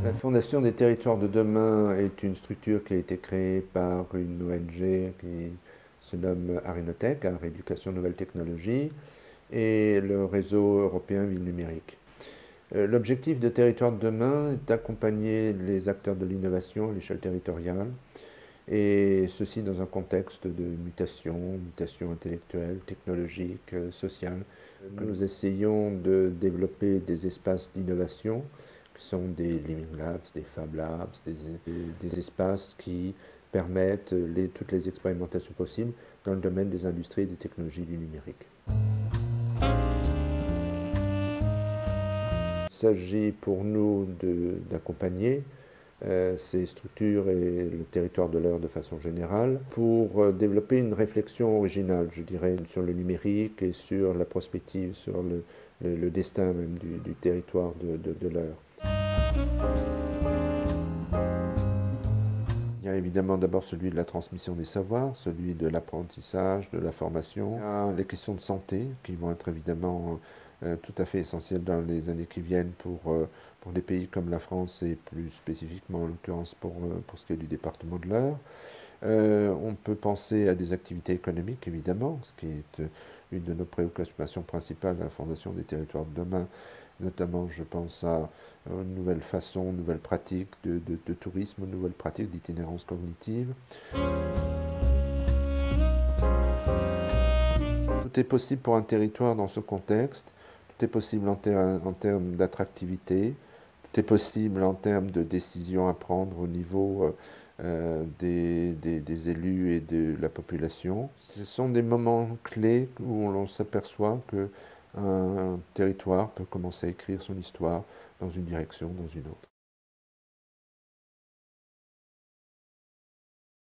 La Fondation des territoires de demain est une structure qui a été créée par une ONG qui se nomme Arinotech, Art Éducation Nouvelles Technologies, et le réseau européen Ville Numérique. L'objectif de Territoires de demain est d'accompagner les acteurs de l'innovation à l'échelle territoriale, et ceci dans un contexte de mutation intellectuelle, technologique, sociale. Nous essayons de développer des espaces d'innovation qui sont des Living Labs, des Fab Labs, des espaces qui permettent toutes les expérimentations possibles dans le domaine des industries et des technologies du numérique. Il s'agit pour nous d'accompagner ces structures et le territoire de l'heure de façon générale pour développer une réflexion originale, je dirais, sur le numérique et sur la prospective, sur le destin même du territoire de l'heure. Il y a évidemment d'abord celui de la transmission des savoirs, celui de l'apprentissage, de la formation. Il y a les questions de santé qui vont être évidemment tout à fait essentielles dans les années qui viennent pour des pays comme la France et plus spécifiquement en l'occurrence pour ce qui est du département de l'Eure. On peut penser à des activités économiques évidemment, ce qui est une de nos préoccupations principales à la Fondation des territoires de demain. Notamment, je pense à une nouvelle façon, nouvelles pratiques de tourisme, nouvelles pratiques d'itinérance cognitive. Tout est possible pour un territoire dans ce contexte. Tout est possible en termes d'attractivité. Tout est possible en termes de décisions à prendre au niveau des élus et de la population. Ce sont des moments clés où l'on s'aperçoit que un territoire peut commencer à écrire son histoire dans une direction, dans une autre.